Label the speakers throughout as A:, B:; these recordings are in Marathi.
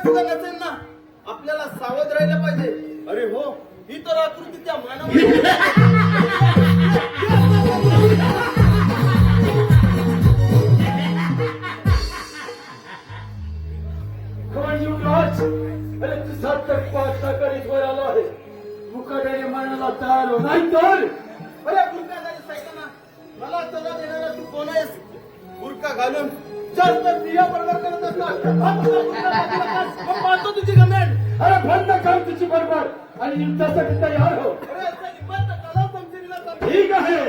A: सुद्धा नसेल ना, आपल्याला सावध राहिलं पाहिजे. अरे हो, ही तर आकृती त्या मानव
B: अरे तुझा तर पाचता करीत वर आलो आहे. मुकाट्याने मनाला तयार हो, नाही तर
A: अरे बुरका ना, मला सजा देणारा तू कोण आहेस? बुरका घालून जास्त स्त्रिया बरोबर करत असतात. पाहतो तुझी गमेंट.
B: अरे बंद कर तुझी बरोबर आणि युद्धासाठी तयार हो.
A: अरे असं निबंध कला समजेला सांग.
B: ठीक आहे.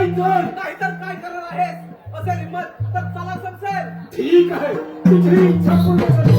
A: नाहीतर काय करणार आहेस? असेल हिंमत तर चला समजेल.
B: ठीक आहे, तुझी इच्छा पूर्ण करतो.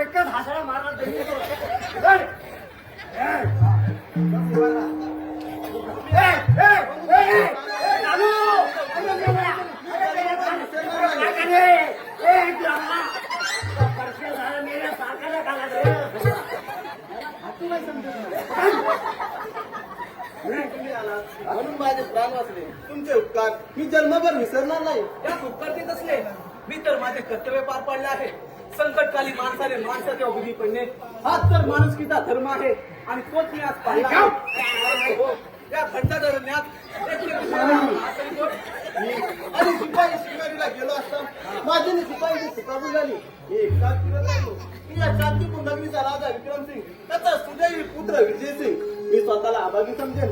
A: एकच हासळा मारला म्हणून माझे प्राण वाचले. तुमचे उपकार मी जन्मभर विसरणार नाही.
C: या उपकारतीच असले मी तर माझे कर्तव्य पार पाडले आहे. संकटकाली माणसाने माणसाच्या उभी पडणे हाच तर माणुसकीचा धर्म आहे आणि तोच मी आज पाहिला आहे. हो, या घंटाधरण्यात
A: आणि शिपाई शिकारीला गेलो असता माझी शिपाई सुकाबू झाली. एकदा फिरत राहिलो की या शांतीपूर्ण राजा विक्रमसिंग त्याचा सुदैवी पुत्र विजयसिंग मी स्वतःला अभागी समजेल.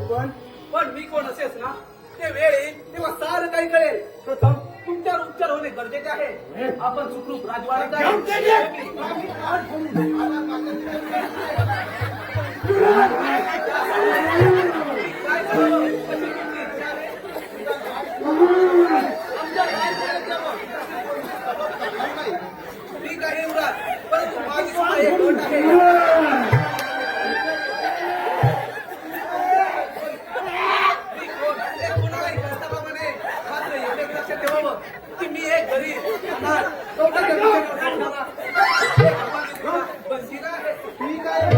C: पण मी कोण असेच ना, ते वेळ येईल तेव्हा सारं काही कळेल. प्रथम तुमच्यावर उपचार होणे गरजेचे आहे. आपण सुखरूप राजवाड्यात ठीक आहे युवराज, परंतु माझी सुद्धा एक अट आहे. मी एक गरीब
A: ठीक आहे.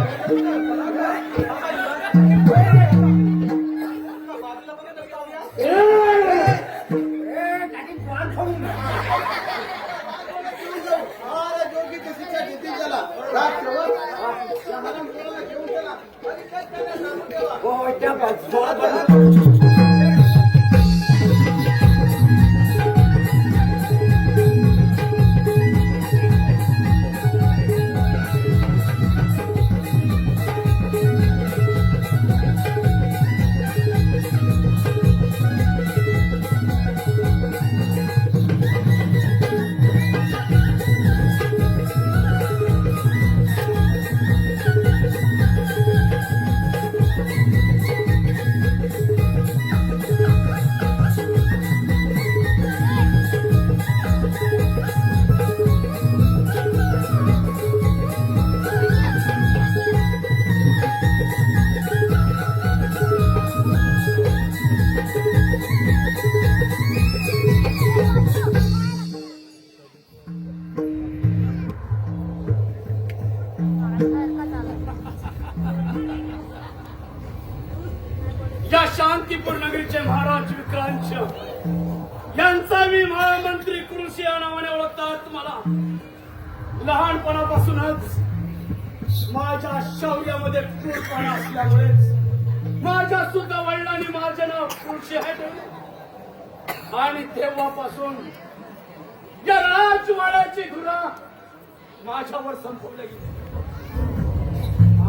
A: योग्य शिक्षा देतील त्याला. घेऊन चला आणि काय
B: या शांतीपूर नगरीचे महाराज विक्रांत यांचा मी महामंत्री कृषी या नावाने ओळखतात. मला लहानपणापासूनच माझ्या शौर्यामध्ये क्रूरपणा असल्यामुळेच माझ्या सुद्धा वडिलांनी माझे नाव कृषी आहे ठेवले. आणि तेव्हापासून या राजवाड्याची धुरा माझ्यावर संपवली गेली.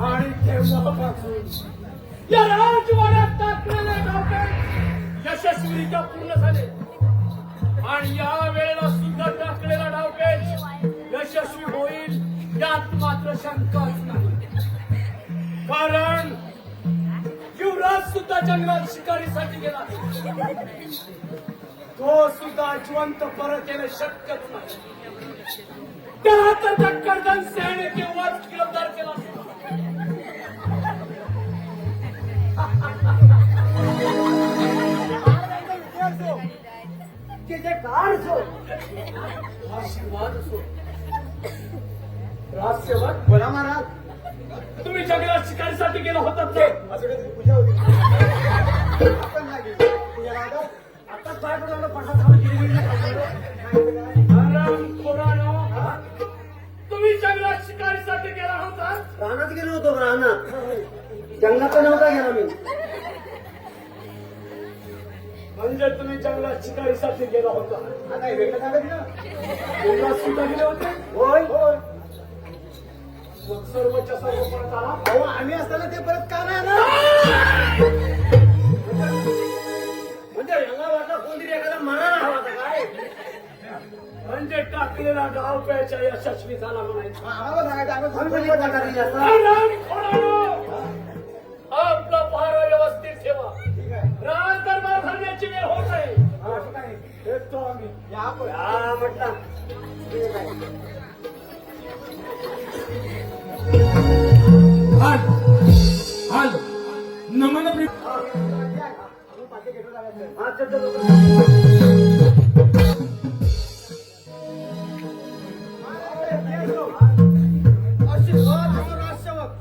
B: आणि तेव्हापासून या राजवाड्यात टाकलेले डावपेच यशस्वीरित्या पूर्ण झाले. आणि या वेळेला सुद्धा टाकलेला डावपेच यशस्वी होईल यात मात्र शंकाच नाही. कारण युवराज सुद्धा जंगलात शिकारीसाठी गेला. तो सुद्धा जिवंत परत येणे शक्यच नाही. त्याला तर टक्करदन सेने केव्हाच गिरफ्तार केला असता. आशीर्वाद असो. राजसेवक
A: बोला महाराज.
B: तुम्ही जंगलात शिकारीसाठी गेला होतात ना?
A: असं काहीतरी पूजा होती. आपण नाही गेलो. पूजा राहतो. आत्ताच बाहेर पडलो, पडसाद खाऊन गिरी
B: हरामखोरानो, तुम्ही जंगलात शिकारीसाठी गेला होता?
A: रानात गेलो होतो. रानात जंगलात नव्हता गेला मी.
B: म्हणजे तुम्ही जंगलात शिकारीसाठी गेला होता?
A: आता हे वेगळं सांगत ना.
B: जंगलात सुद्धा गेले होते?
A: होय होय.
B: मग सर्वच्या सर्व परत आला?
A: अहो आम्ही असताना ते परत का नाही ना. म्हणजे यांना वाटलं कोणतरी एखादा मनाला हवा होता काय.
B: म्हणजे टाकलेला डाव प्यायच्या यशस्वी झाला म्हणायचं.
A: आम्हाला सांगायचं आम्ही थांबून करणार नाही जास्त.
B: हरामखोरानो, आपला पहारा व्यवस्थित ठेवा.
A: ठीक आहे.
B: राज दरबार भरण्याची वेळ होत आहे.
A: हा, ठीक आहे.
B: येतो आम्ही.
A: या पण. हा म्हटलं. ठीक आहे.
B: हाल नमन
A: हा, पाठी घेतो जायचं. हा, चल, चल, चल. आशीर्वाद असो राजसेवक.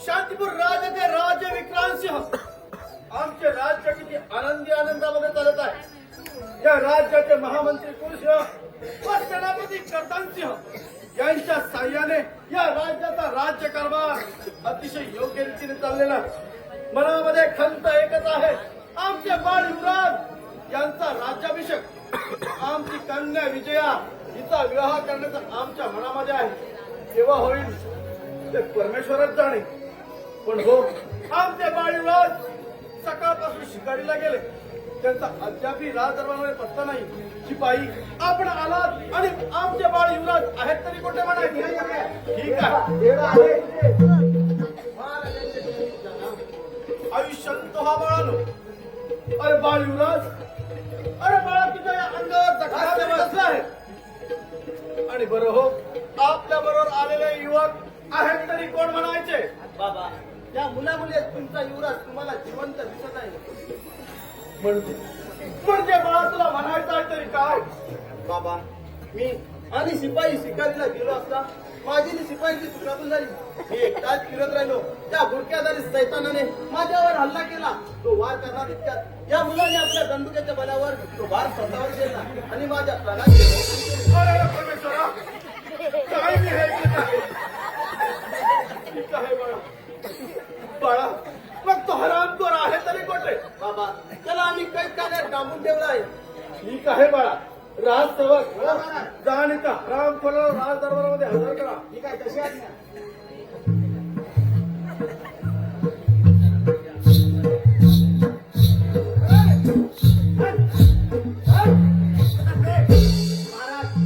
A: शांतीपूर राजाचे राजे विक्रांतसिंह आमचे राज्य किती आनंदी आनंदामध्ये चालत आहे. या राज्याचे महामंत्री कुलसिंह व सेनापती कर्तनसिंह यांच्या साह्याने या राज्याचा राज्यकारभार अतिशय योग्य रीतीने चाललेला आहे. मनामध्ये खंत एकच आहे. आमचे बाळ युवराज यांचा राज्याभिषेक, आमची कन्या विजया हिचा विवाह करण्याचा आमच्या मनामध्ये आहे. केव्हा होईल ते परमेश्वरच जाणे. पण हो, आमचे बाळ युवराज सकाळपासून शिकारीला गेले. त्यांचा अद्यापही राजदरबारामध्ये पत्ता नाही. शिपाई आपण आलात आणि आमचे बाळ युवराज आहेत तरी कुठे म्हणायचे. ठीक आहे. आयुष्यात तो हा बाळानो. अरे बाळ युवराज, अरे बाळा तुझ्या या अंगावर जखमा बसला आहे. आणि बरं हो, आपल्या बरोबर आलेले युवक आहेत तरी कोण म्हणायचे. बाबा, या मुलामुळे तुमचा युवराज तुम्हाला जिवंत दिसत आहे. म्हणजे बाळा तुला म्हणायचं आहे तरी काय. बाबा, मी आणि शिपाई शिकारीला गेलो असता माझी शिपाईची चुकाबूल झाली. मी एकटाच फिरत राहिलो. त्या गुडक्याधारी सैतानाने माझ्यावर हल्ला केला. तो वार करणार इतक्यात या मुलाने आपल्या बंदुकीच्या बलावर तो वार स्वतःवर केला आणि माझ्या प्राणाची
B: अरे परमेश्वरा, काय मी हे ऐकत आहे? ठीक आहे बाळा. बाळा, मग तो हरामखोर आहे तरी कुठे.
A: बाबा, त्याला आम्ही कैद करण्यात डांबून ठेवला आहे.
B: ठीक आहे बाळा. राजसेवक जा आणि त्या हरामखोराला राज दरबारामध्ये हजर करा.
A: ठीक आहे, तशी आज्ञा.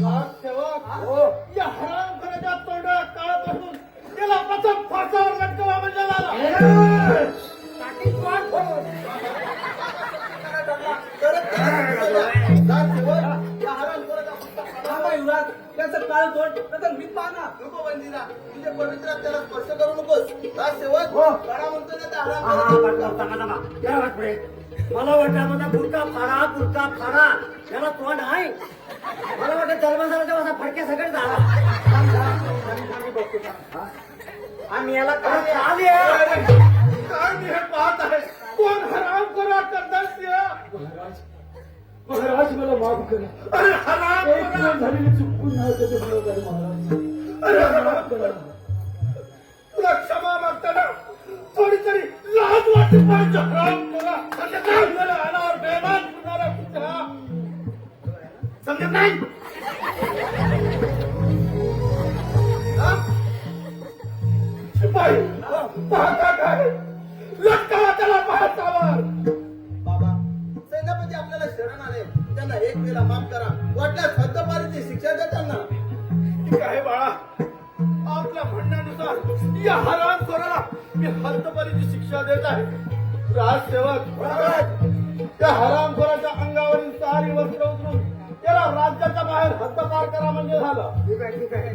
B: राजसेवक, या हरामखोराच्या तोंडाला काळापासून त्याला प्रथम फासावर लटकवा म्हणजे झाला.
C: त्याचं काळ तोड तर मी पाहणार.
A: नको बंदिरा, तुझे पवित्र त्याला स्पर्श करू नकोस. राजसेवक काळा म्हणतो ना त्या
D: मला वाटतं माझा पुरका फाडा याला तोंड आहे. मला वाटतं जन्मझाला माझा फडक्या सगळे झाला. आम्ही याला
B: काय मी हे पाहत आहे. कोण हराम करा करतास या?
A: महाराज मला माफ करा.
B: अरे हराम
A: एक
B: करा.
A: वेळ झालेली चुकून नाही त्याचे बरोबर आहे महाराज.
B: अरे
A: माफ
B: हराम
A: करा.
B: तुला क्षमा मागताना थोडी तरी लाज वाटते पाहिजे. हराम करा म्हणजे काय झालं? अनावर बेमान होणारा कुत्रा समजत नाही. हा? शिपाई पाहता काय लटकावा त्याला पाहतावर.
A: बाबा सेनापती आपल्याला शरण आले, त्यांना एक वेळा माफ करा. वाटल्यास हद्दपारीची शिक्षा द्या त्यांना.
B: ठीक आहे बाळा, आपल्या म्हणण्यानुसार या हरामखोराला मी हद्दपारीची शिक्षा देत आहे. राजसेवक त्या हरामखोराच्या अंगावरील सारी वस्त्र उतरून त्याला राज्याच्या बाहेर हद्दपार करा म्हणजे झालं.
D: ठीक आहे ठीक आहे.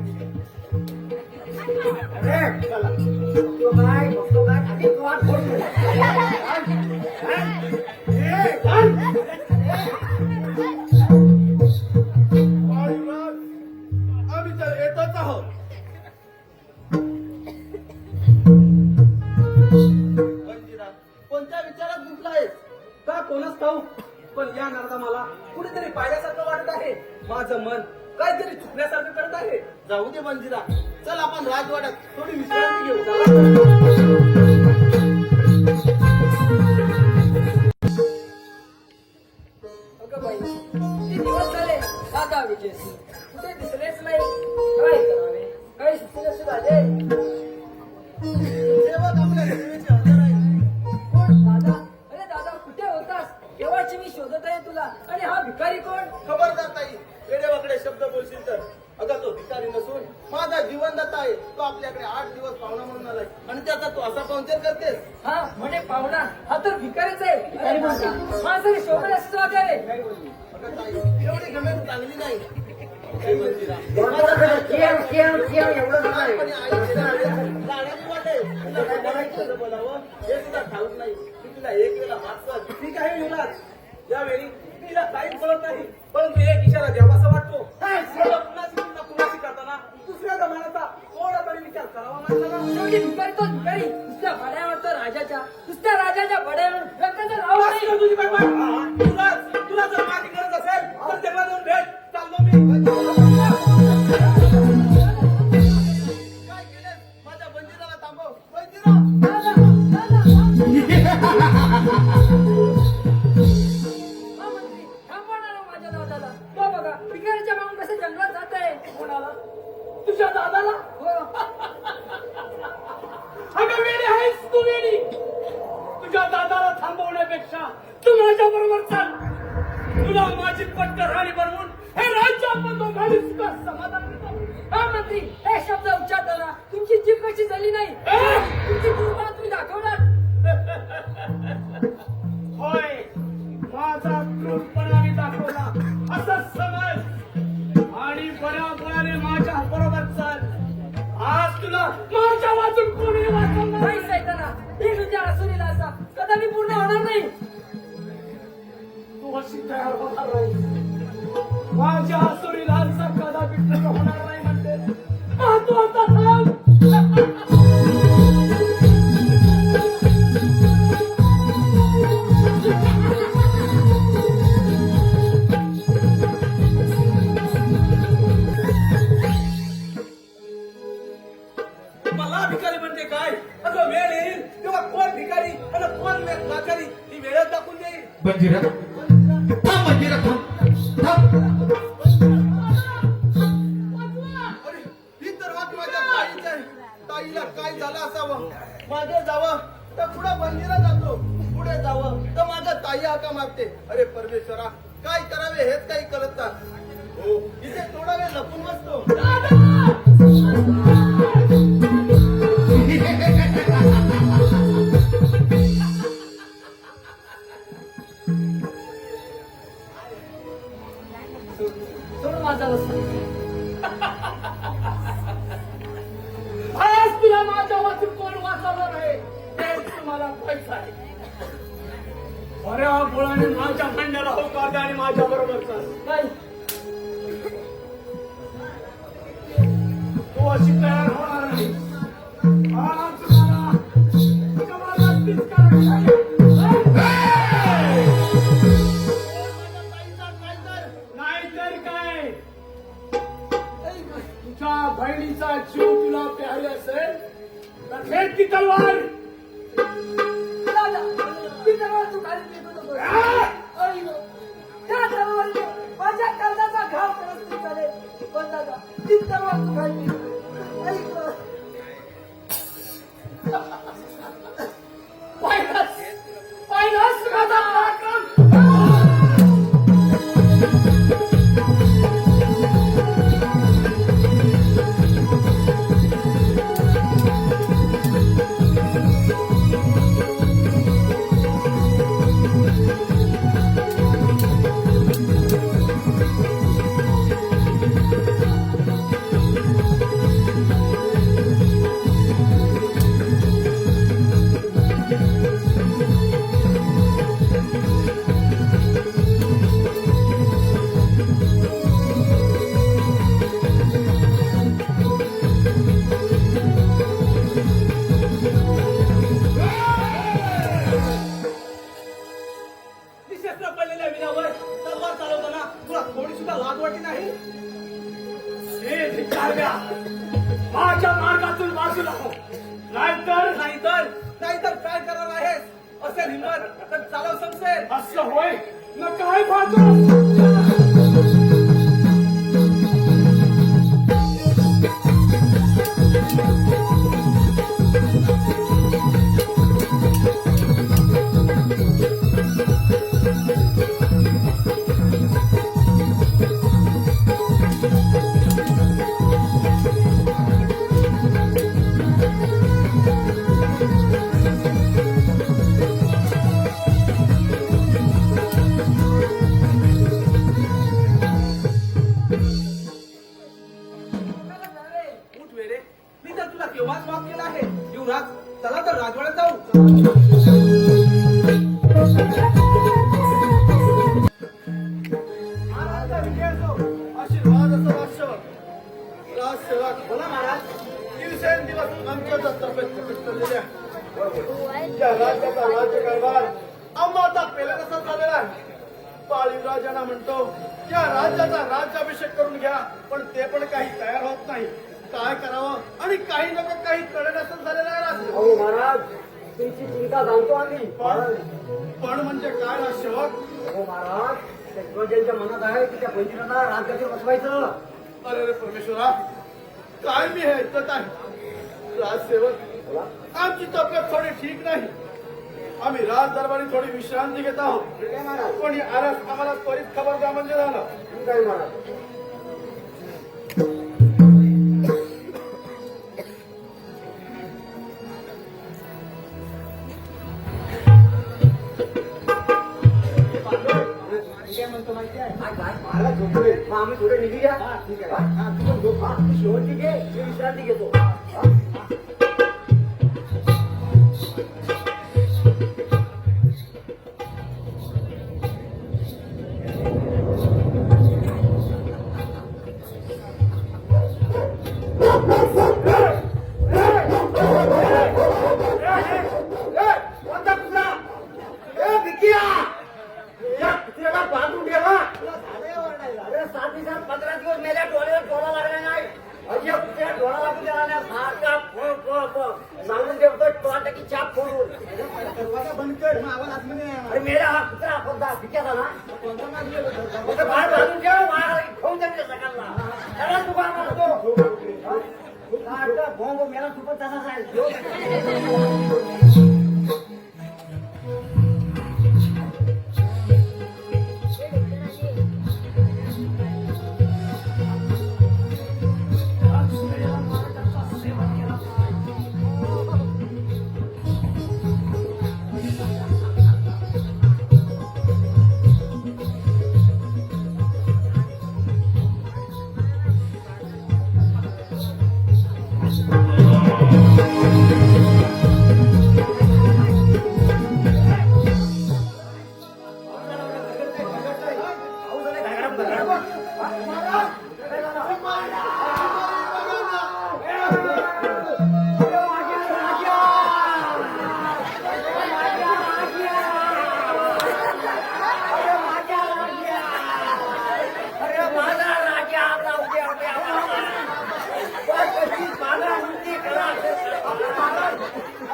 B: अरे चला.
D: बघतो काय आधी तू आत फोड ठेव.
B: आम्ही तर येतच आहोत.
A: वंजिरा, कोणत्या विचारात गुंतलायस?
C: का कोणाच ठाऊ, पण या नारदा मला कुठेतरी पाहिल्यासारखं वाटत आहे. माझं मन काहीतरी चुकण्यासारखं करत आहे.
A: जाऊ दे वंजिरा, चल आपण राजवाड्यात थोडी विश्रांती घेऊ.
E: अगं बाई, किती दिवस झाले दादा विजयसिंग कुठे दिसलेच नाही. काय करावे, काही सुचेनासे झाले.
A: सेवक आपल्या सेवेचे हजर आहे.
E: कोण दादा? अरे दादा कुठे होतास? केव्हाची मी शोधत आहे तुला. आणि हा भिकारी कोण?
A: खबरदार ताई, वेडेवाकडे शब्द बोलशील तर. अगं तो भिकारी नसून माझा जीवनदाता आहे. तो आपल्याकडे 8 दिवस पाहुणा म्हणून आलाय आणि त्याचा तू असा पाहुणचार करतेस.
E: हा म्हणे पाहुणा, हा तर भिकारीच आहे. अरे दादा, माणसाने शोभेल असं वाटावे.
A: अगं ताई, एवढी गमेंट चांगली नाही. हे वंजिरा,
D: एवढं काय
A: लहानपणी आईची लाडाची वाटे. तुला काय बोलायचं, कसं बोलावं हे सुद्धा ठाऊक नाही. मी तुला एक वेळा माफ कर.
C: ठीक आहे युवराज, यावेळी तिला काहीच कळत नाही, परंतु एक इशारा द्यावासा वाटतो. सर्व कुणाशी करताना दुसऱ्या जमान्याचा थोडा तरी विचार करावा लागला ना.
E: शेवटी भिकारी तो भिकारी. नुसत्या बड्यावर तर राजाच्या, नुसत्या राजाच्या बड्यावर रक्ताचं नाव
C: बस
E: नाही.
C: कर तुझी बडबड. तुला जर माझी गरज असेल तर तेव्हा जाऊन भेट. चाललो मी.
A: काय केलंस? माझ्या वंजिराला थांबव. वंजिरा,
E: दादा, दादा. हा मंत्री, थांबवणार हो माझ्या दादाला. तो बघा, भिकारीच्या मागून कसं जंगलात जात आहे.
C: कोणाला? तुझ्या दादाला?
E: हो.
C: अगं वेडी आहेस तू, वेडी. तुझ्या दादाला थांबवण्यापेक्षा तू माझ्या बरोबर चाल. तुला माझी पटकरहाणी बनवून हे राज्य आपण दोघांनी सुद्धा समाधान देतो.
E: हा मंत्री, हे शब्द उच्चारताना तुमची जीभ कशी झाली नाही. तुमची जीभ मला तुम्ही दाखवणार.
C: होय, माझा क्रूरपणा मी दाखवला असं समज आणि बऱ्यापणाने माझ्या बरोबर चाल. आज तुला माझ्या वाचून कोणी वाचवणार
E: नाही सैताना, ही तुझ्या असुरीला असा कदापि पूर्ण होणार नाही.
C: तू अशी तयार होणार नाही. माझ्या असुरीला असं कदापि पूर्ण होणार नाही म्हणते. तू आता थांब. मला भिकारी म्हणते काय? अगं वेळ येईल तेव्हा कोण भिकारी आणि कोण लाचारी ही वेळच दाखवून देईल.
F: मंजिरा थांब, मंजिरा थांब.
A: अरे ही तर हात माझ्या ताईची आहे. ताईला काय झालं असावं? मागे जावं तर पुढे वंजिरा जातो, पुढे जावं तर माझं ताई हाका मागते. अरे परमेश्वरा, काय करावे हेच काही कळत नाही. हो, इथे थोडा वेळ लपून बसतो.
E: सोड माझा वस्तू.
C: आज तुला माझ्या वाचून कोण वाचवणार आहे तेच तुम्हाला पैसा आहे. बऱ्या मुळाने माझ्या भांड्याला होकार द्या आणि माझ्या बरोबर चाल.
E: नाही,
C: तू अशी तयार होणार नाही. आज मला तीच करायची आहे.
E: आई गं. त्या दरवाजे माझ्या कर्जाचा घाव करत चालेल पण दादा ती दरवाज खाली आई गं. पाहिलंच माझा पराक्रम.
C: निशस्त्र पडलेल्या वीरावर तलवार चालवताना तुला थोडी सुद्धा लाज वाटली नाही?
B: हे धिक्कारद्या, माझ्या मार्गातून बाजूला हो, नाहीतर
C: नाहीतर काय करणार आहेस? असेल हिंमत तर चालव समसेल.
B: असं होय न काय पाहतो.
C: उठ वेडे, मी तर तुला केव्हाच माफ केला आहे. युवराज, चला तर राजवाड्यात जाऊ.
B: महाराजचा विजय असो, आशीर्वाद असो राजसेवक. राजसेवक
A: बोला महाराज.
B: दिवसेंदिवस आमच्या तब्येत प्रकट चाललेल्या या राज्याचा राज्यकारभार आम्हाला पेला कसा झालेला आहे. बाळीराजांना म्हणतो या राज्याचा राज्याभिषेक करून घ्या, पण ते पण काही तयार होत नाही. काय करावं आणि काही लोक काही कळण्याचं झालेलं आहे राज.
D: अहो महाराज तुमची चिंता जाणतो आम्ही.
B: पण म्हणजे काय राजसेवक?
D: हो महाराज ज्यांच्या मनात आहे की त्या पंचवीसला राज्याचे बसवायचं.
B: अरे रे परमेश्वरा, काय मी हे ऐकत आहे. राजसेवक, आमची तब्येत थोडी ठीक नाही. आम्ही राज दरबारी थोडी विश्रांती घेत आहोत.
D: ठीक आहे महाराज.
B: कोणी आल्यास आम्हाला त्वरित खबर द्या म्हणजे झालं.
D: ठीक आहे महाराज.
A: म्हणतो माहिती आहे?
D: मला झोपले मग आम्ही थोडे निघूया. ठीक आहे. हा, तू पण झोप. हा, तू शेवटची घे, मी विश्रांती घेतो. हा. कोणता कुत्रा? ए, भिकिया! या कुत्र्याला बांधून ठेवा. अरे 7 दिवसात 15 दिवस मेल्या डोळ्याला डोळा लागला नाही. अरे या कुत्र्याला डोळा लागून देणार नाही. सारखा सांगून ठेवतोय टोळाटाकी छाप फोडून.
A: दरवाजा बंद कर. मग आवाज आतमध्ये नाही येणार.
D: अरे मेला हा कुत्रा कोणता भिक्याचा ना?
A: कोणता मागे गेलो?
D: कुठे बाहेर बांधून ठेव. वाघाला खाऊन द्या सगळ्यांना. त्याला तू काय म्हणतो? सारखा भोंग मेला तू पण तसाच आहे.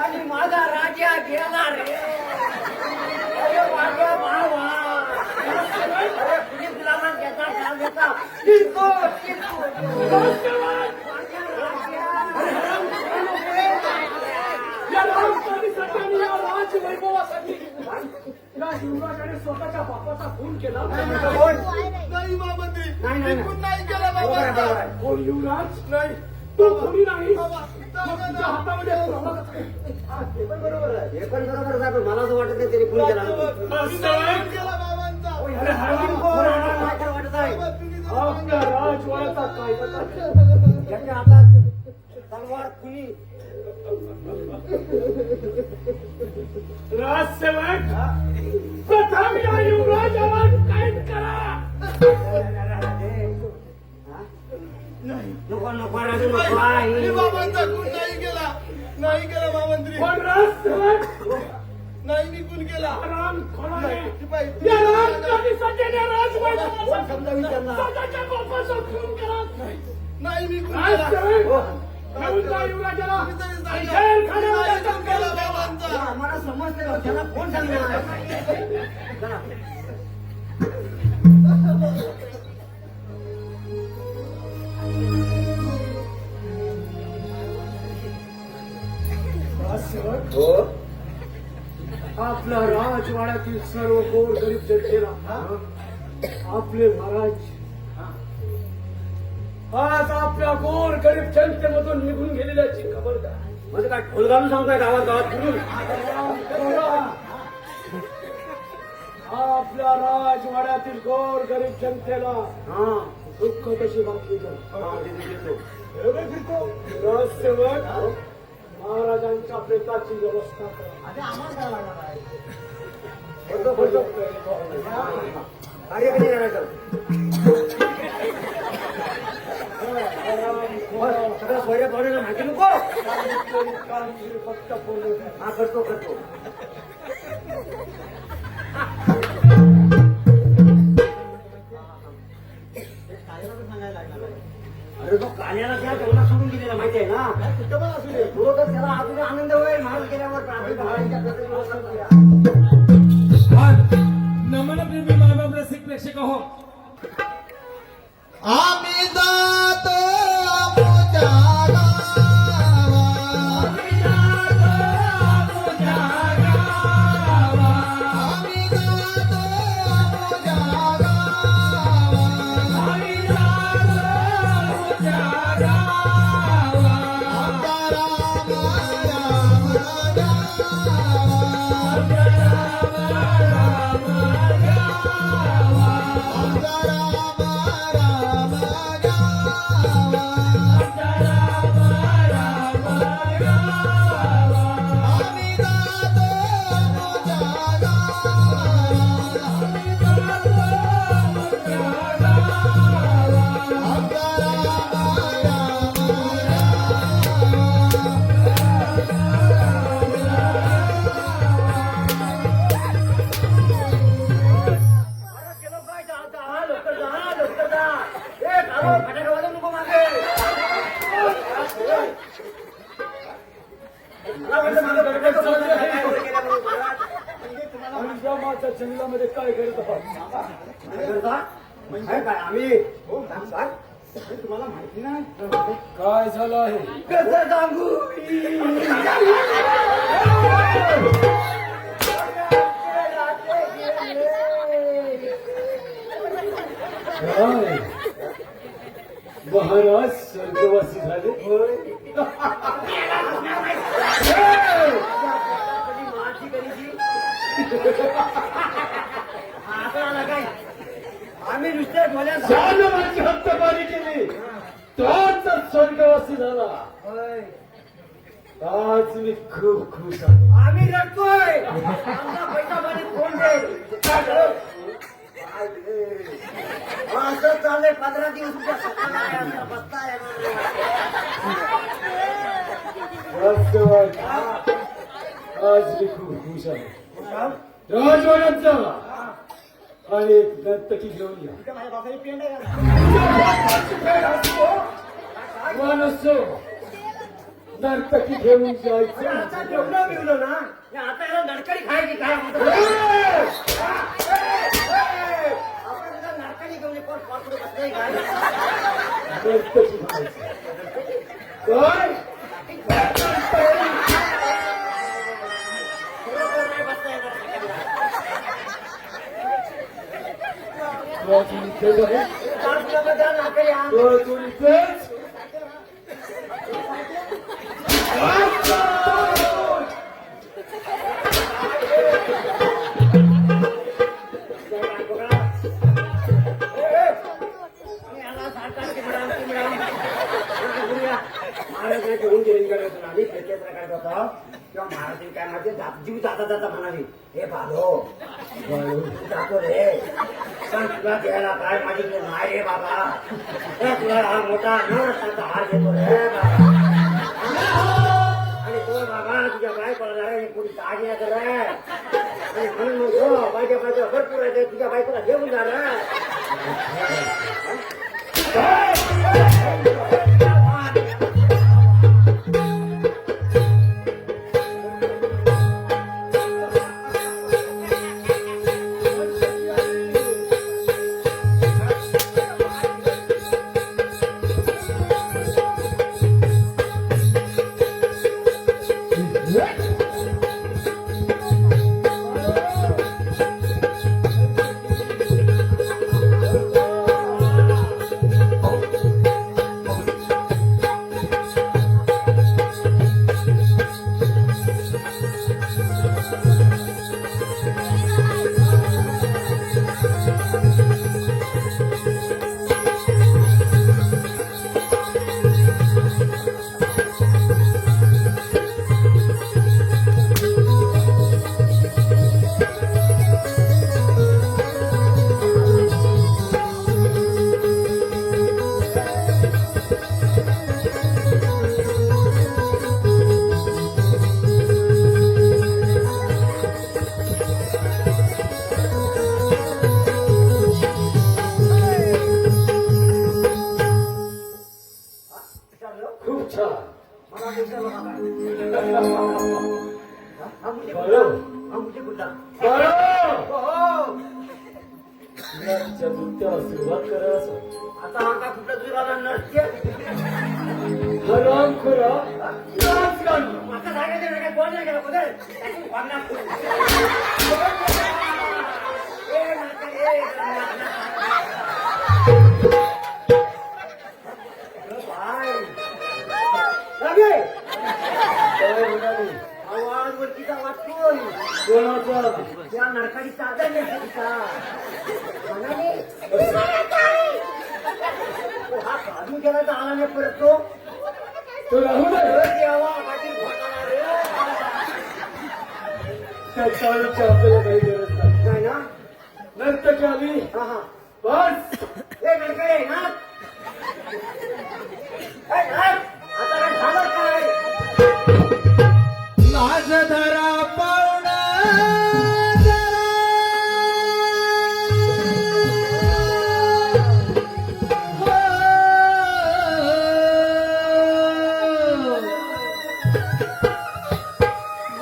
D: आणि माझा राजा गेला रे. अरे माझा
C: या राजकारणासाठी आणि या राजवैभवासाठी या युवराजाने स्वतःच्या बापाचा खून केला.
B: नाही महामंत्री मी खून नाही केला बाबा
C: कोण युवराज?
B: नाही
C: तू कोणी नाही.
B: बाबा,
C: मग तुझ्या हातामध्ये प्रमाणात आहे.
D: हे पण बरोबर आहे पण मला असं वाटत नाही त्यांनी फोन केला
B: मी नाही खून केला बाबांचा
C: अरे हराम खोर, हराम.
D: काय वाटत आहे
B: बाबा, तुम्ही जरा
C: आपल्या राजवाड्याचा कायदा
D: त्यांच्या हातात तलवार खुली
C: राजसेवक प्रथम या युवराजाला कैद करा.
D: नको नको
B: मी बाबांचा खून नाही केला नाही केला महामंत्री
C: पण राजसेवक
B: नाही मी खून केला
C: हराम खोराने
B: शिपाई
C: या राजकारणासाठी आणि या राजवैभवासाठी
D: समजावी त्यांना
C: स्वतःच्या बापाचा खून करा.
B: नाही मी खून केला
C: राजसेवक घेऊन जा युवराजाला.
B: तुम्ही तरी सांगा.
C: जेलखान्यामध्ये
B: नाही खून केला
C: टाका.
B: बाबांचा
D: आम्हाला समजते त्याला फोन सांगणार
C: राजसेवक आपल्या राजवाड्यातील सर्व गोर गरीब जनतेला आपले महाराज आज आपल्या गोर गरीब जनतेमधून निघून गेलेल्याची खबर द्या.
D: म्हणजे काय ढोल घालून सांगताय गावात गावात फिरून
C: आपल्या राजवाड्यातील गोर गरीब जनतेला
D: हा
C: दुःख कशी बातमी द्या. राजसेवक महाराजांच्या प्रेताची व्यवस्था करा.
D: कार्य कधी करायचं सगळं सोयऱ्या पाहुण्याला माहिती नको
C: फक्त बोलू.
D: हा करतो अरे तो काल्याला त्या तेवढा सोडून गेलेला माहिती आहे ना
A: कुठं पण असू दे
D: तो तर त्याला अजून आनंद होईल महाराज गेल्यावर ट्राफिक
F: नमन प्रेमी मानव रसिक प्रेक्षक हो
A: आम्ही जातो आमच्या गावा. आम्ही जातो आमच्या गावा. आमचा राम
C: माझ्या जंगलामध्ये काय करत आहात?
D: काय आम्ही
A: तुम्हाला माहिती नाही
C: काय झालं आहे?
D: कसं सांगू
C: काय? महाराज स्वर्गवासी झाले.
D: माझी कधी आम्ही नुसत्या डोळ्यात
C: ज्यानं माझी हत्यापारी केली तोच स्वर्गवासी झाला. आज मी खूप खुश आहे.
D: आम्ही रडतोय आमचा पैसा पाणी कोण देईल असं चाललंय 15 दिवस बसता
C: वास्तवात आज मी खूप खुश आहे. राजवाड्यात जा आणि एक नर्तकी घेऊन या.
A: माझ्या बापाची पेंड आहे का?
C: माणसो नर्तकी घेऊन जायचं.
D: आता जेवलं बिवलं ना आता याला नडकडी खायची काय आपण नडकडी घेऊन कोण पाकडू बसले काय
C: नर्तकी
D: महाराज काय माझे जीव जाता जाता म्हणाली हे बाबो जातो रे पण तुला द्यायला काय माझ्याकडे नाही रे बाबा तुला हा मोठा नरसाचा हार घेतो रे बाबा आणि तो बाबा तुझ्या बायकोला कोणी दागिना कर आणि म्हणून माझ्या माझ्या भरपूर आहे तुझ्या बायकोला घेऊन जा रे
A: सुरुवात करायला
D: आता हा का कुठला तुझी बाबा नसते
A: हराम खोरा
D: आता सांगायचं काय कोण नाही गेला कुठे आवाज वरतीचा वाटतोय त्या नरकाची चादर नाही हा काढून गेला तर आला नाही परत तो
A: राहू दे
D: देवा पाटील घोटाळा रे
A: आपल्याला काही गरज
D: नाही ना
A: नर्तकी आली
D: हा हा
A: बस
D: हे नरकडे ना आता काय झालं काय
F: लाज धरा पाहुणा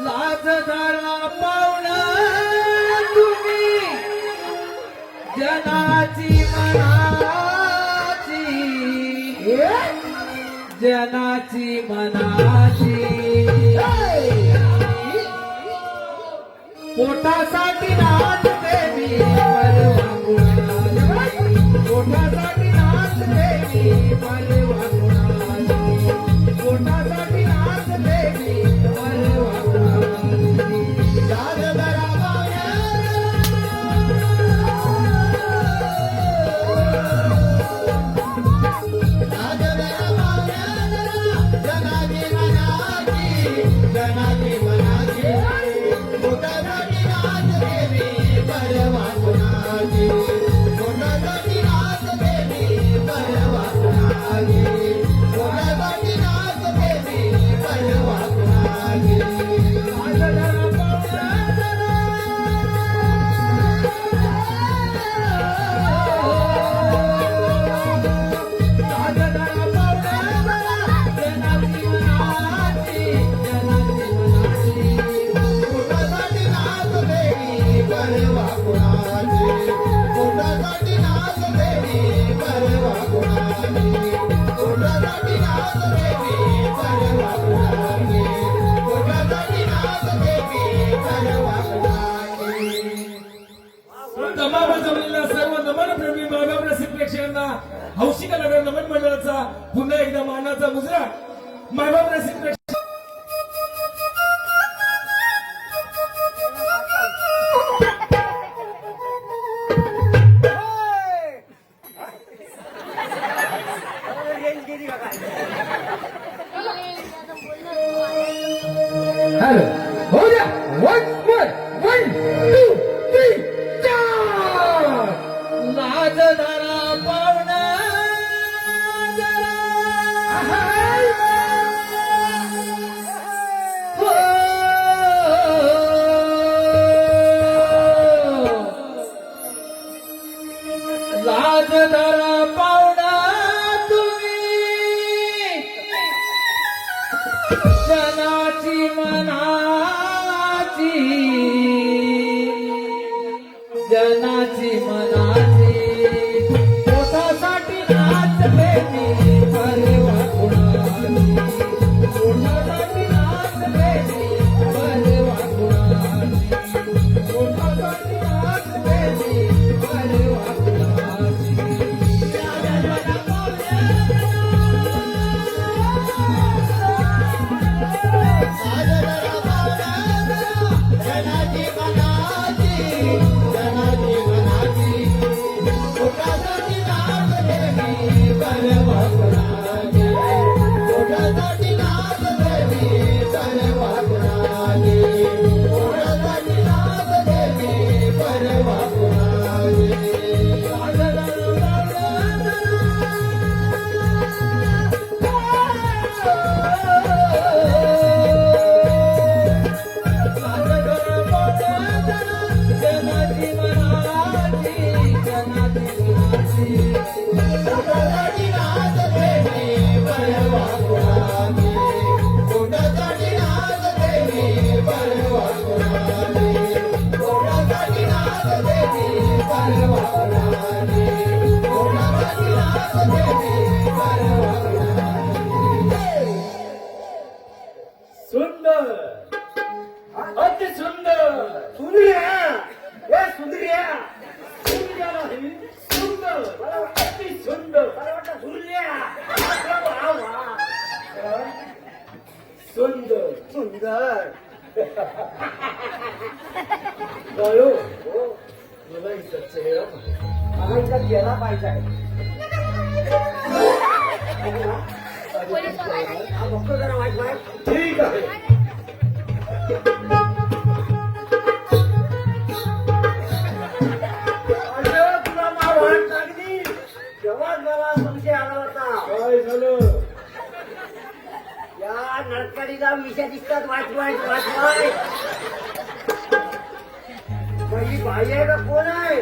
F: लाज धरा पाहुणा तुम्ही जनाची मनाची जनाची मनाची पोटासाठी नाच देवी परवा गुणाली पोटासाठी नाच देवी परवा गुणाली पोटासाठी नाच देवी परवा गुणाली शारदरा जनाची मनाची पोटासाठी नाच देवी परवा गुणाली पोटासाठी नाच देवी परवा गुणाली हो द्या 1 2 3 4 लाज धरा पाहुणा लाज धरा पाहुणा तुम्ही जनाची मनाची जनाची मनाची पोटासाठी नाचते मी अरे वा कुणाची पोटासाठी नाचते मी अरे वा कुणाची पोटासाठी नाचते मी अरे वा कुणाची
A: जनाची मनाची जनाची मनाची पोटासाठी नाचते मी परवा कुणाची पोटासाठी नाचते मी परवा कुणाची पोटासाठी नाचते मी परवा कुणाची
F: जनाची मनाची जनाची मनाची
A: पोटासाठी नाचते मी परवा कुणाची पोटासाठी नाचते मी परवा कुणाची पोटासाठी नाचते मी परवा कुणाची पोटासाठी नाचते मी परवा कुणाची
B: सुंदर अति सुंदर
D: सुंदर्या ए सुंदर्या
B: सुंदर नाही सुंदर अति सुंदर
D: मला वाटतं सुरल्या
B: सुंदर
D: सुंदर
B: गयो मला इथं चेहरा पाहिजे.
D: मला इथं गेला पाहिजे हा बघतो जरा वाईट वाईट
B: ठीक आहे
D: अरे तुला मला वाट लागली तेव्हाच मला संशय आला होता
B: काय झालं
D: या नरकारीला विषय दिसतात वाईट वाईट वाईट वाईट पहिली बाई आहे का कोण आहे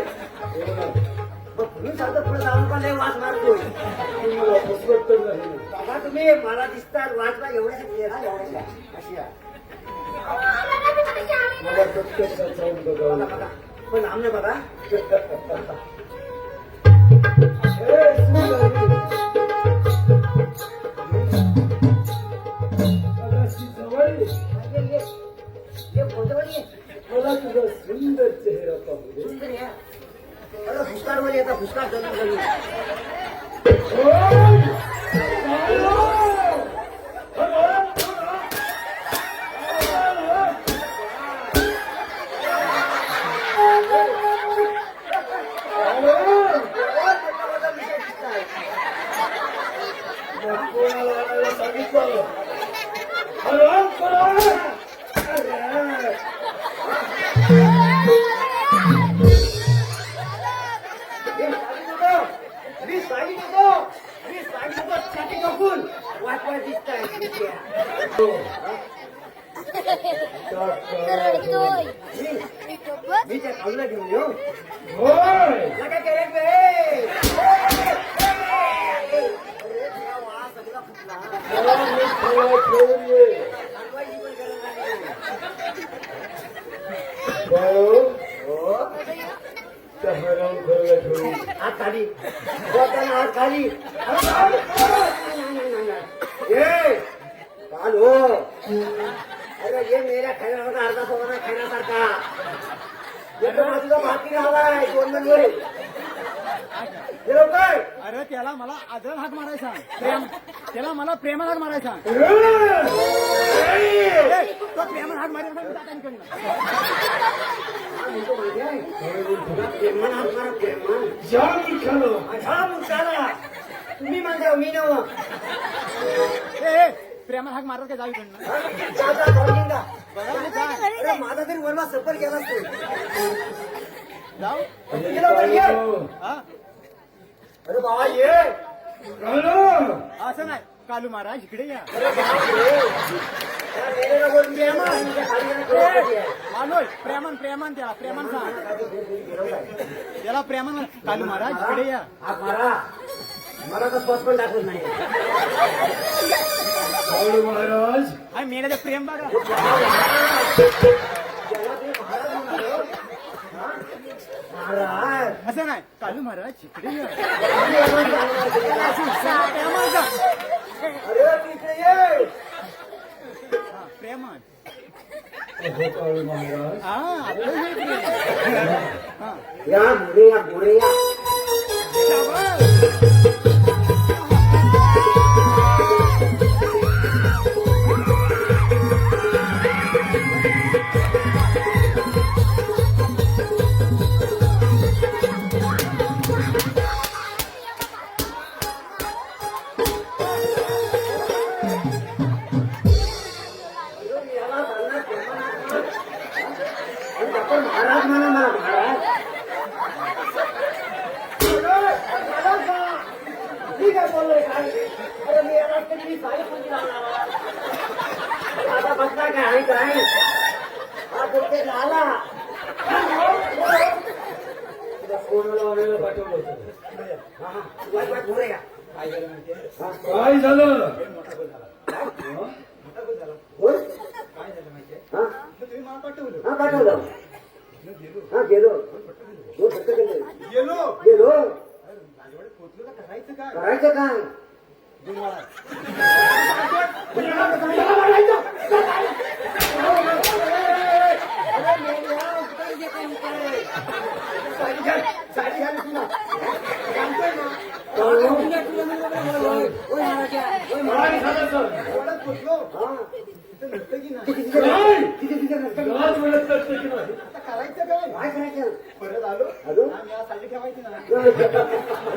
D: मग तुम्ही सांगतो पुढे जाऊन पण लय वास मारतोय
B: तुम्हाला पसवत नाही
D: बाबा तुम्ही मला दिसतात वाचला एवढ्याच चेहरा एवढ्याच्या अशी आहे.
B: मला प्रत्यक्षात जाऊन
D: बघा
B: बघावं
D: बघा पण आमने बघा
B: ए, सुंदर. जगाशी जवळ ये.
D: ये बोलतोय
B: मला तुझा सुंदर चेहरा पाहू दे
D: सुंदर आहे अरे फुसकार वर येतात फुसकार जरूर जरूर
B: सांगितलं हराम करा
D: मी सांगितलं छाती कपून वाटवा दिसत मी त्या खाऊला घेऊन येऊ
B: होय
D: नका कॅरेट बे सगळा फुटला
B: ठेवून ये
D: चालवायची पण गरज नाही
B: त्या हराम करायला ठेवून
D: हात खाली बोटाने हात खाली ए काल हो अरे ये मेऱ्या खैरासारखा अर्धा सोना खैरासारखा येतो माझा बाकी राहिलाय 2 महिने काय
A: अरे त्याला मला आदर हाक मारायचा प्रेम त्याला मला प्रेमाला हाक मारायचा तो प्रेमाला हाक मारायचा
D: प्रेमान हात मारा प्रेमान
B: जाम खाणं
D: माझा मुलगाला तुम्ही माझा मी नव
A: प्रेमा हाक मारत काय जाऊ इकडनं
D: अरे माझा तरी वरमा सफर केला असतो
A: जाऊ
D: गेला बरं, ये.
A: हा
D: अरे बाबा ये
A: असं नाही कालू महाराज इकडे या
D: त्या मेलेला बोलून दे ना. तुझ्या खाली येणं कळत आहे.
A: आलोय प्रेमान प्रेमान त्याला प्रेमान सांग त्याला प्रेमान कालू महाराज इकडे या
D: हा मारा मला तर स्वस्त पण दाखवत नाही
B: महाराज
A: आणि मेल्याचं प्रेम बघा
D: महाराज
A: असं नाही कालू महाराज इकडे या
D: अरे तिथे ये
A: हा, प्रेमान
B: महाराज
A: हा आपलं हे प्रेम. हा
D: या मुळे या मुळे या महाराज म्हणा मला महाराज ठीक आहे बोललोय काय अरे मी याला तरी साई पूजा आता बसला काय आणि काय हा बोलते आला फोनला वगैरे पाठवलं होतं हा वाट वाट बोलूया
B: काय झालं
D: बोल
A: काय झालं माहितीये
D: हा
A: तुम्ही मला पाठवलं
D: हा पाठवलं हा गेलो हो फक्त गेलो
A: गेलो
D: गेलो
A: राजवाड्यात पोहोचलो तर करायचं काय
D: करायचं काय
A: करायचं काय
D: काय करायचं
A: परत आलो
D: आलो?
A: आम्ही आज साडी ठेवायची ना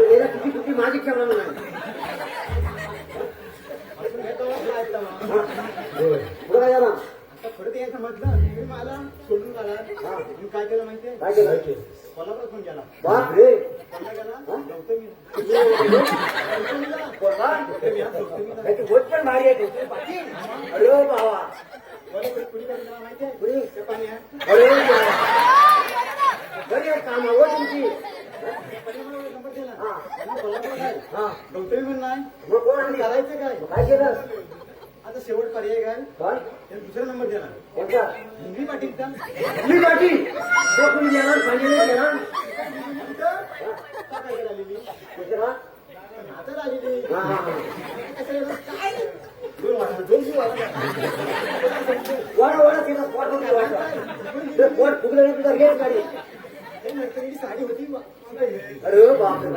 D: याला किती कुठली माझी ठेवणार नाही पुढं काय झाला
A: आता परत यायचं म्हटलं तुम्ही मला सोडून आला मी काय केलं माहितीये
D: काय केलं
A: कोल्हापूर फोन केला
D: बाप रे
A: कोणला गेला गौतमी
D: बोलला
A: गौतमीला
D: त्याची गोष्ट पण भारी आहे तुझी पाटील अरे बाबा
A: कोल्हापूर कुणी करणार माहितीये
D: पुरी
A: ते पाणी आहे
D: अरे बरी आहे काम हो तुमची
A: पाण्यामुळे नंबर दिला
D: हा
A: त्यांना कोल्हापूर आहे
D: हा
A: गौतमी म्हणणार
D: मग कोण आणली?
A: करायचं काय
D: काय केलं
A: आता शेवट पर्याय काय
D: काय
A: त्यांनी दुसरा नंबर दिला
D: कोणता
A: हिंदी पाटील का
D: मी पाटील तो कोणी देणार सांगितलं देणार
A: काय केलं आलेली
D: दुसरा
A: आता आलेली
D: हा हा हा
A: काय दोन जीव आला
D: वाडा वाडा तिला पोट फुगलं वाटतं ते पोट फुगलं नाही तुझा घेत गाडी
A: नर्तनीची साडी होती
D: अरे बाप रे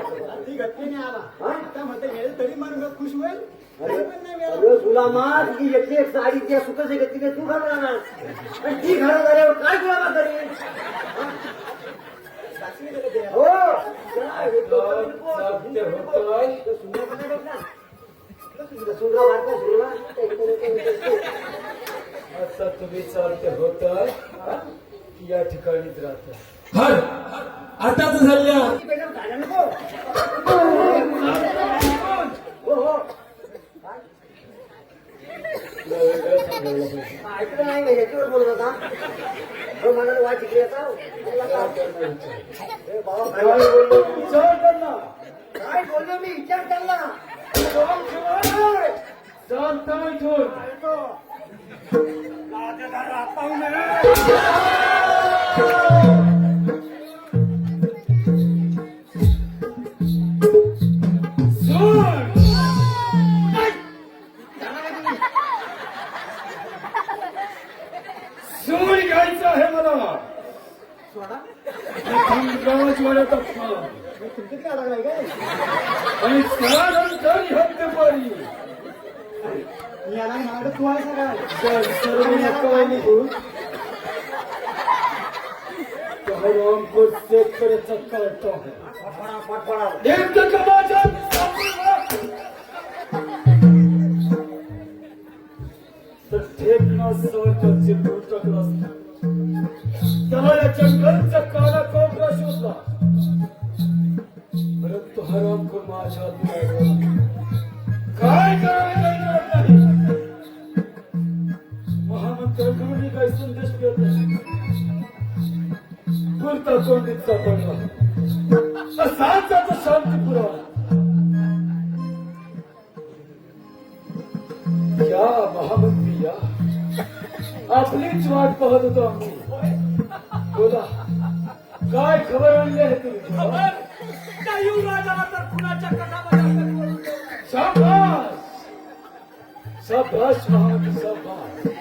A: ती गतीने आला
D: हा?
A: आता म्हणते गेले तरी माणूस खुश होईल तरी पण नाही मिळालं.
D: अरे गुलामा तुझी एकटी एक साडी त्या सुखाची गतीने तू घालून राहणार आणि ती घालून झाल्यावर काय गुलामा करेल
A: साक्षी दिलं ते.
D: हो सुंदरा बारका सुरला
B: आता तुम्ही चालते होत या ठिकाणीच राहता हर आता तर झाल्या
D: झाल्या नको हो हो ऐकलं नाही का याच्यावर बोलत होता हो मला वाच इकडे येता बाबा काय बोललो
B: विचार करना
D: काय बोललो मी विचार त्यांना
B: चालता इथून सोड घ्यायचं आहे मला
A: सोडा
B: वाड्यात असणार
A: मग तुमचं काय अडकलाय काय
B: आणि त्यानंतर हत्तेपारी
A: मी याला मागं तू आहे का
B: सर्व निघून हमको शेतकऱ्याचा कळतो आहे एकदा कमाचा एकनाथ सावरकरचे पोटाकडे असतात त्याला या जंगलचा काळा कोपरा शोधला परंतु हरामखोर माझ्या हाती लागला. काय करायला नाही महामंत्र्याकडून काही संदेश मिळत नाही पुरता कोंडीत सापडला असाच आता शांती पुरावा या महामंत्री या आपलीच वाट पाहत होतो आम्ही बोला काय खबर आणली आहे तुम्ही
C: त्या युवराजाला तर कुणाच्या कथामध्ये
B: शाबास शाबास महामंत्री शाबास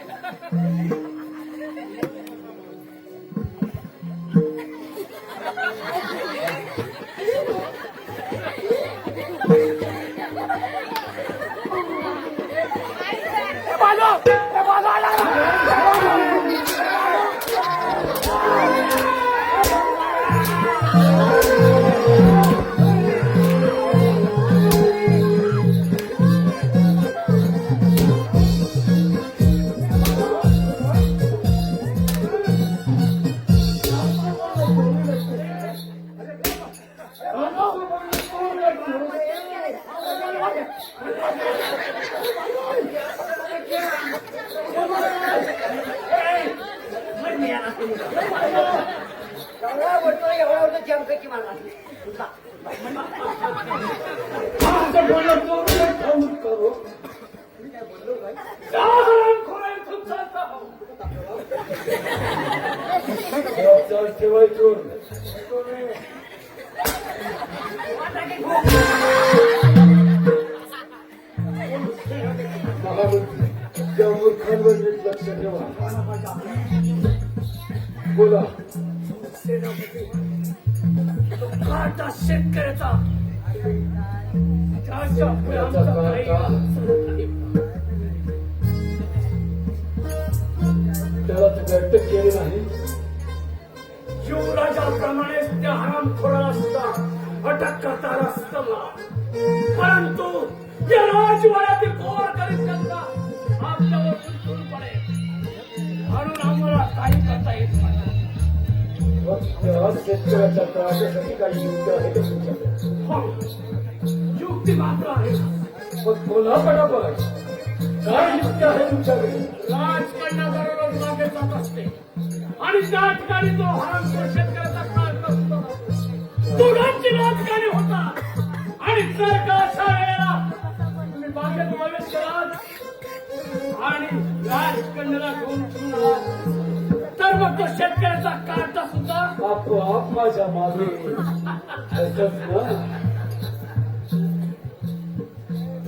D: एवढा बोलतो चमकाची मला
B: असं बोललं तो खाऊन करो ठेवायचो त्या मूर्खांवर नीट लक्ष ठेवा बोला
C: काटा शेतकऱ्याचा
B: त्याचा काटा त्याला तर अटक केली नाही
C: युवराजाप्रमाणेच त्या हरामखोराला सुद्धा अटक करता आला असता मला. परंतु या राजवाड्यातील गोरगरीब जनता आपल्यावर तुटून पडेल म्हणून आम्हाला काही करता येत नाही.
B: त्या शेतकऱ्याच्या त्रासासाठी काही युक्त आहे का तुमच्याकडे
C: हो, युक्ती मात्र आहे.
B: मग बोला पटापट काय युक्त आहे तुमच्याकडे
C: राजकारणाबरोबर मागे जात असते आणि त्या ठिकाणी तो हरामखोर शेतकऱ्याचा काळ असतो. दोघांची राजकारणी होता आणि जर का अशा वेळेला तुम्ही बागेत प्रवेश कराल आणि राजकारणाला घेऊन फिरून आलात, तर मग तो शेतकऱ्याचा काढता सुद्धा
B: आपोआप माझ्या मागे तसंच ना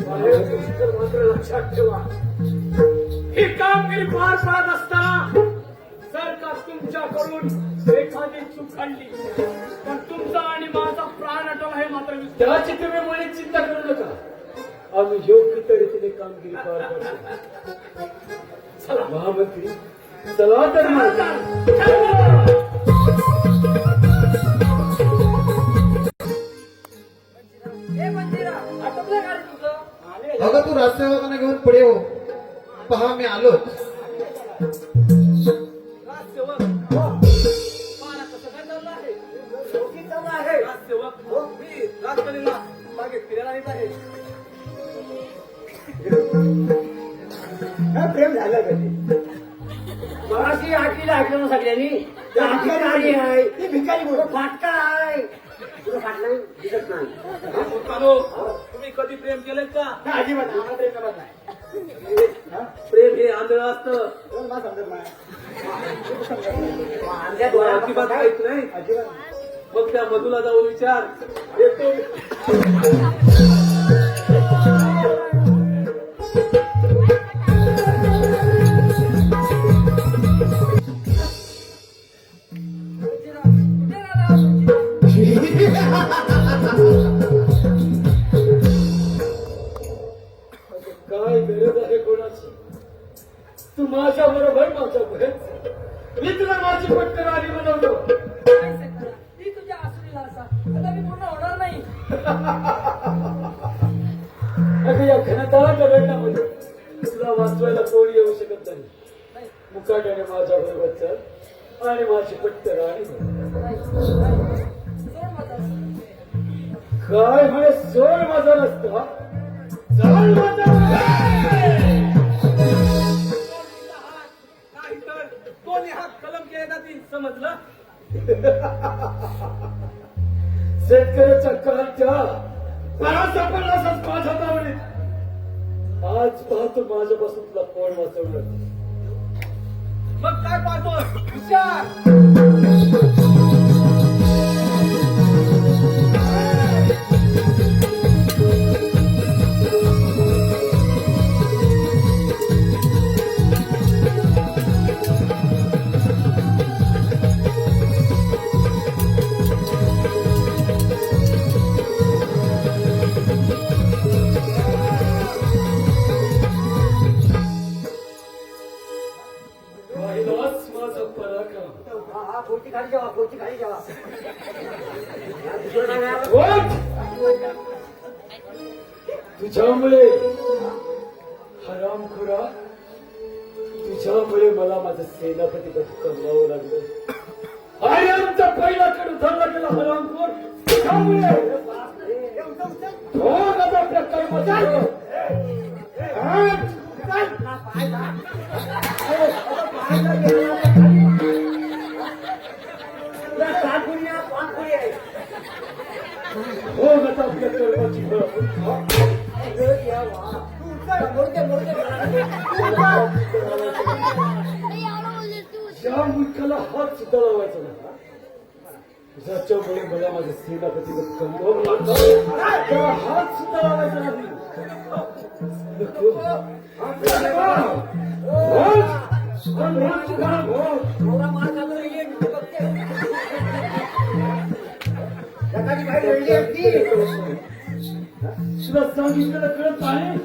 C: बाहेर तर मात्र लक्षात ठेवा, ही कामगिरी पार पाडत असताना जर का तुमच्याकडून एखादी चूक घडली तर तुमचा आणि माझा प्राण अटल हे मात्र विसरू नका.
B: त्याची तुम्ही मुळी चिंता करू नका आम्ही योग्य तऱ्हेने कामगिरी पार करतो
C: चला.
B: महामंत्री चला तर मग.
E: हे मंदिरा आटोपलं का रे तुझं?
F: अगं तू राजसेवकांना घेऊन पुढे हो पहा मी आलोच
C: राजसेवक पाहा कसं काय चाललं आहे.
D: शेवटी चालू आहे
C: राजसेवक मी राजकारणीला मागे फिरायला येत आहे.
A: काय प्रेम झालं कधी
D: मराठी आठवीला ऐकलं ना सगळ्यांनी त्या आठवी गाडी आहे
A: ती भिकारी बोल
D: फाटका आहे तुझं फाटला दिसत नाही
C: कानो, तुम्ही कधी प्रेम केलंय का?
A: अजिबात आम्हाला प्रेम करत नाही
C: प्रेम हे आंधळ असतं.
A: कोण मला समजत नाही
D: आमच्या
C: अजिबात
D: डोळ्यात
C: माहित नाही.
A: अजिबात
C: मग त्या मधूला जाऊन विचार. येतो.
B: काय गरज आहे कोणाची तू माझ्या बरोबर माझ्या बहीण मी तुला माझी पटकन आली बनवलो
E: काय सकला? ती तुझ्या आसुरीला असा आता मी पूर्ण होणार नाही.
B: अगं या घनदाट अरण्यामध्ये तुला वाचवायला कोणी येऊ शकत नाही. मुकाट्याने माझ्या बरोबर चल आणि माझी पट्ट राणी काय म्हणे सोड माझा नसतो चाल माझा
C: नाही तर कोणी हात कलम केले जातील समजलं.
B: शेतकऱ्याच्या कळत्या सापडला असंच माझ्या तावडीत. आज पाहतो माझ्यापासून तुला कोण वाचवलं.
C: मग काय पाहतो विचार.
B: पहिलाच माझा पराक्रम.
D: हा गोष्टी खाली जेवा गोष्टी खाली जेवा दुसरं काय मिळालं?
B: उठ! तुझ्यामुळे हरामखोरा तुझ्यामुळे मला माझं सेनापती पद कमवावं लागलं आणि आमचा पहिला कडू धरला गेला हरामखोर तुझ्यामुळे. हो दादा आपल्या कर्मचारी हो दादा आपल्या कर्माची या मुलखाला हात सुद्धा लावायचा नव्हता. ज्याच्यामुळे मला माझं सेनापतीवर कमवावं लागलं त्याला हात सुद्धा लावायचा नाही. नको.
D: एवढा मार खातो रे, ये मी बघते. जगाची काही वेळी असती.
B: तुला सांगितलेलं कळत नाही.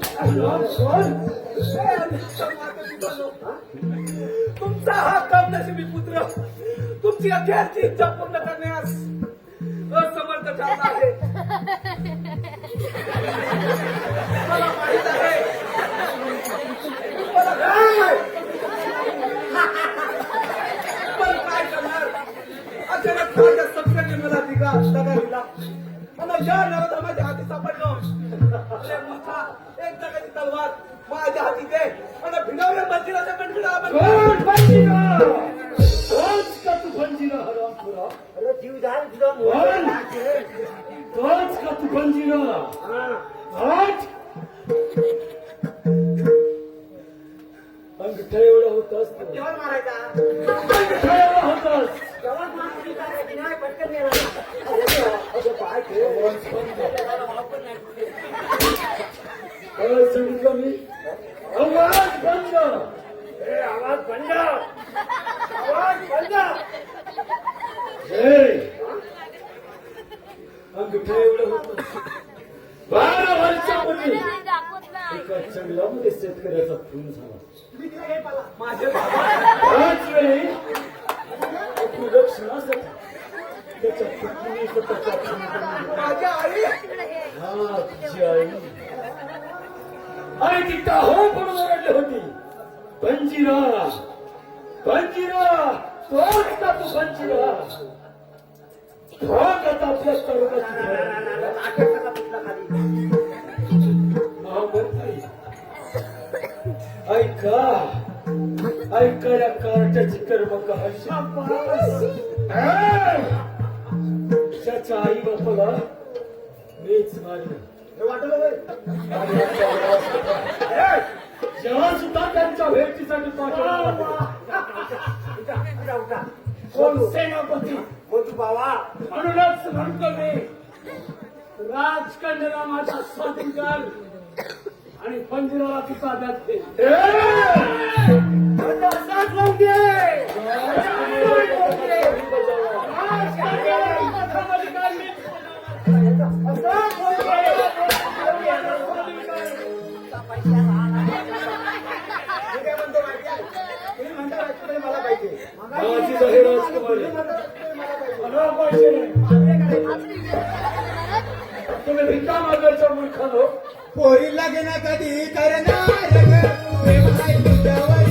C: तुमचा हा कमनशिबी पुत्र तुमची अखेरची इच्छा पूर्ण करण्यास असमर्थ ठरला आहे. मला माहित आहे पण काय करणार. अचानक माझ्या सत्याने मला दगा दिला आणि या नवधर्माच्या हाती सापडलो. अरे मोठा एक दगाची तलवार माझ्या हाती दे आणि भिडवल्या मंदिराच्या कंठीला
B: तोच का तू भंजीरा हरामखोरा.
D: अरे जीव जाईल तुझा
B: बोल. तोच का तू भंजीरा. आठ अंगठा एवढा होतास तू.
D: जेवण मारायचा
B: अंगठा एवढा होतास.
D: जेवण मारायची नाही पटकन येणार. असं पाय ठेव.
B: काय सांगितलं मी. आवाज बंद.
D: आवाज बंद आवाज बंद.
B: अंगठा एवढं होतं. 12 वर्षापूर्वी एका जंगलामध्ये शेतकऱ्याचा खून झाला.
C: माझे बाबा
B: त्याच वेळी रक्षणासाठी त्याच्या पत्नीने स्वतःचा खून करून
C: माझ्या आई
B: दिला. हा तुझी आई. आणि ती टाहो पडून ओरडली होती. बंजीरा बंजीरा तोच का तू बंजीरा. भाग आता आपल्या तरुणाची महामंत्री ऐका ऐका या कार्टाची कर्म कहाशी. त्याच्या आई बापाला मीच मारलं. जेव्हा सुद्धा त्यांच्या भेटीसाठी पाठवला कोण सेनापती
D: तू बाबा
B: म्हणूनच म्हणतो मी राजकन्याला माझा स्वाधिकार आणि पंजराला तिचा द्याते.
D: मला पाहिजे
B: माझी जाहीर राजकुमारी मला पाहिजे. तुम्ही भिका मागायच्या मूर्खानो.
A: पोरीला घेण्या कधी करणार ग, प्रेम आहे तुझ्यावर.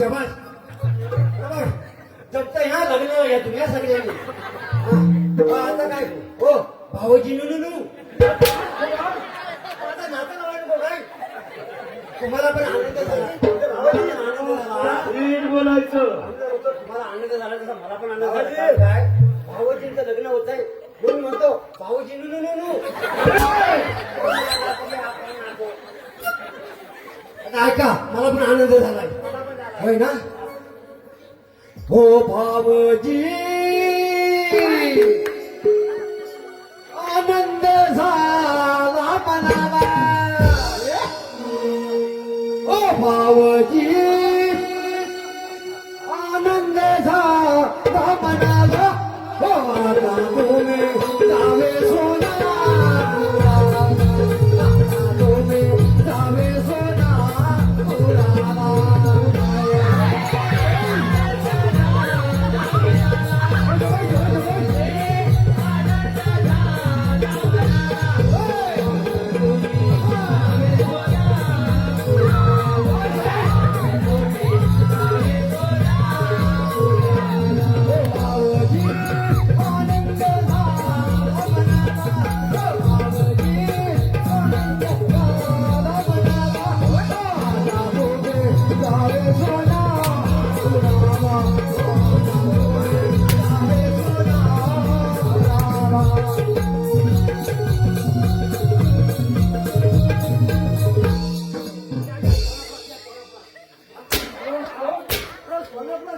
D: शाबास जमत ह्या लग्नाला या तुम्ही या सगळ्यांनी आता काय हो भाऊजी नुनू आता नातं लावायला काय तुम्हाला पण आनंद झाला भाऊजी आनंद झाला
B: नीट बोलायचं
D: तुम्हाला आनंद झाला तसा मला पण आनंद झाला काय भाऊजींचं लग्न होत आहे म्हणून म्हणतो भाऊजी नुनू आता ऐका मला पण आनंद झालाय होय ना हो भावजी आनंद झाला मनाला ओ भावजी आनंद झाला मनाला हो आता तुम्ही जावे सोना तुम्ही जावे सोना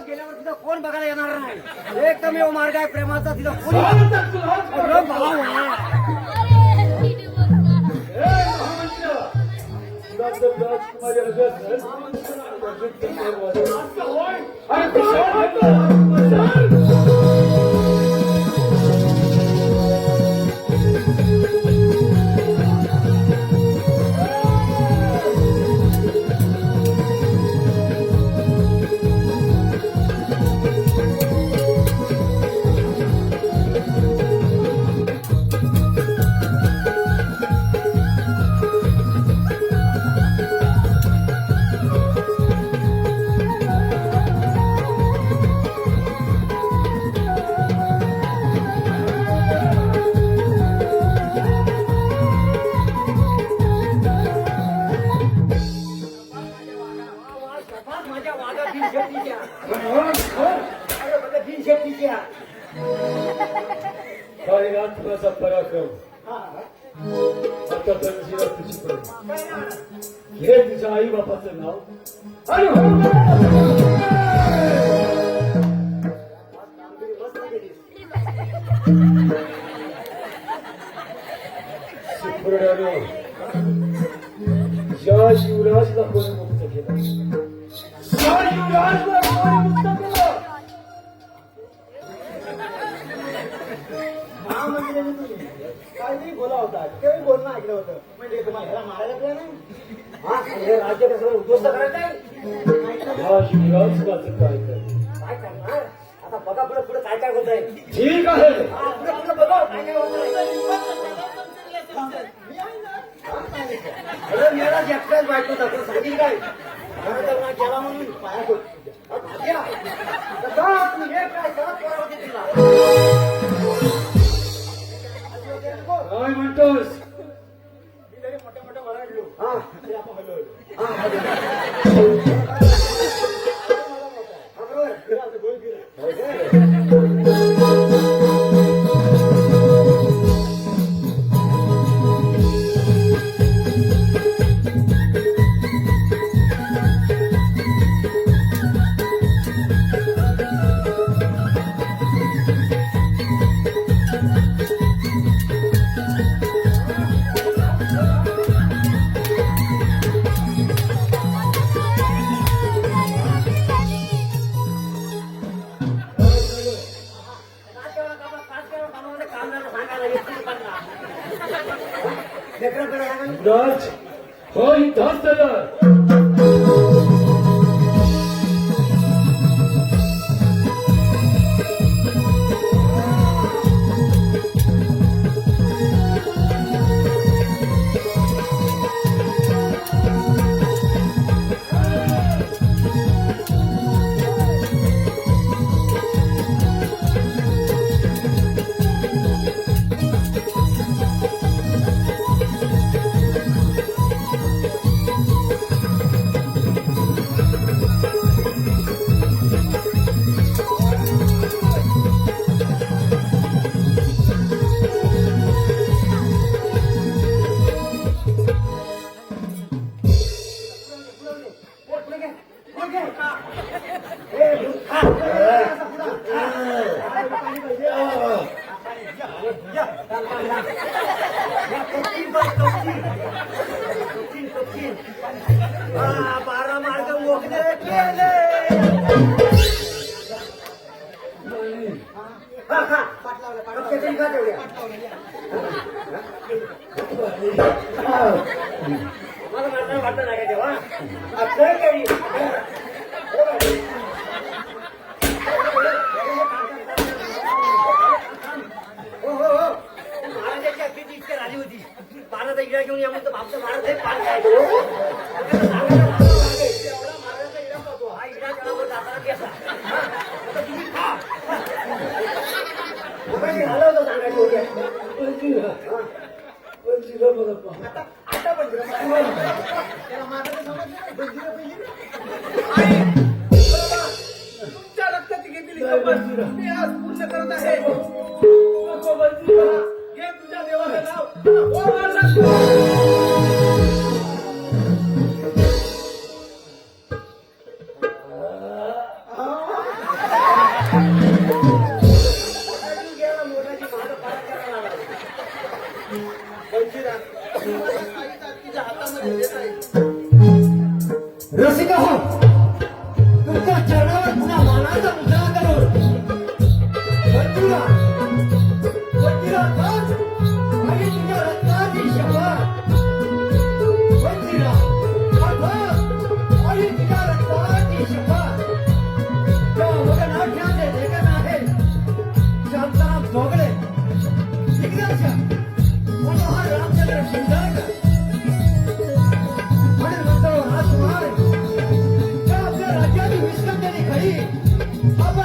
D: गेल्यावर तिथं कोण बघायला येणार नाही एकमेव मार्ग आहे प्रेमाचा तिथं कोणी अरे भावा माझ्या वागा बिन शेतीच्या बिन शेतीच्या
B: काळीनाथाचा पराक्रम आता तनशीला तुझी पडली हे तुझ्या आई बापाचं नाव आणि ज्या शिवराजला कोणी मुक्त केला ज्या शिवराजला कोणी मुक्त केलं
A: काही बोला होता काही बोलणं ऐकलं होतं म्हणजे तुम्हाला ह्याला मारायला प्लॅन नाही
D: हा हे राज्य कसं उद्ध्वस्त करायचं आहे
B: ह्या शिवराजचं काय कर
D: काय करणार आता बघा पुढे पुढे काय काय होत आहे
B: ठीक आहे
D: पुढे पुढे बघा काय काय होत आहे अरे मेरा एकटाच बायको दाखल सांगेल काय केला म्हणून पाया पडतो तुम्ही हे काय करत करावं तिला
B: काय म्हणतोस
A: मोठ्या मोठ्या वराडलो
D: हा
A: ते आपण हलवलं
D: हा
B: राज हो इथंच त्याला
D: कपकीन बघ, कपकीन. कपकीन, कपकीन. हा, 12 मार्ग मोकळे केले. हा, खा. कपके तरी खा तेवढ्या. मला मारता वाटलं नाही का तेव्हा? आता काही. हो हो हो महाराजांची अपेक्षा इतक्या झाली होती. महाराज इकडे घेऊन या म्हणतो बापचं महाराज हे पान खायचं. एवढा महाराजांचा इडा पाहतो. हा इडा त्याला जाताना केसा. आता तुम्ही खा. मगाशी झालं होतं सांगायचं होत्या.
A: आता बंदिरा त्याला माझं समजलं बंदिरा पहिली
C: आई, बाबा, तुमच्या रक्ताची घेतलेली शपथ मी आज पूर्ण करत आहे. नको बंदिरा, घे तुझ्या देवाचं नाव. ओ माझा
D: गेला मोठाची महाराज पारा करायला लागला.
A: बंदिरा तिच्या हातामध्ये देत आहे.
D: रसिका हो तुमच्या चरणावर पुन्हा मानाचा मुद्रा करून बंदिरा खान आणि तुझ्या रत्नाची शपथ. बंदिरा आणि तुझ्या रत्नाची शपथ. त्या वगनाट्याचे लेखन आहे शांताराम जोगळे, दिग्दर्शक मनोहर रामचंद्र शिंदळकर. आणि म्हणतो राजकुमार त्या आपल्या राज्याची विस्कंदनी खरी आपण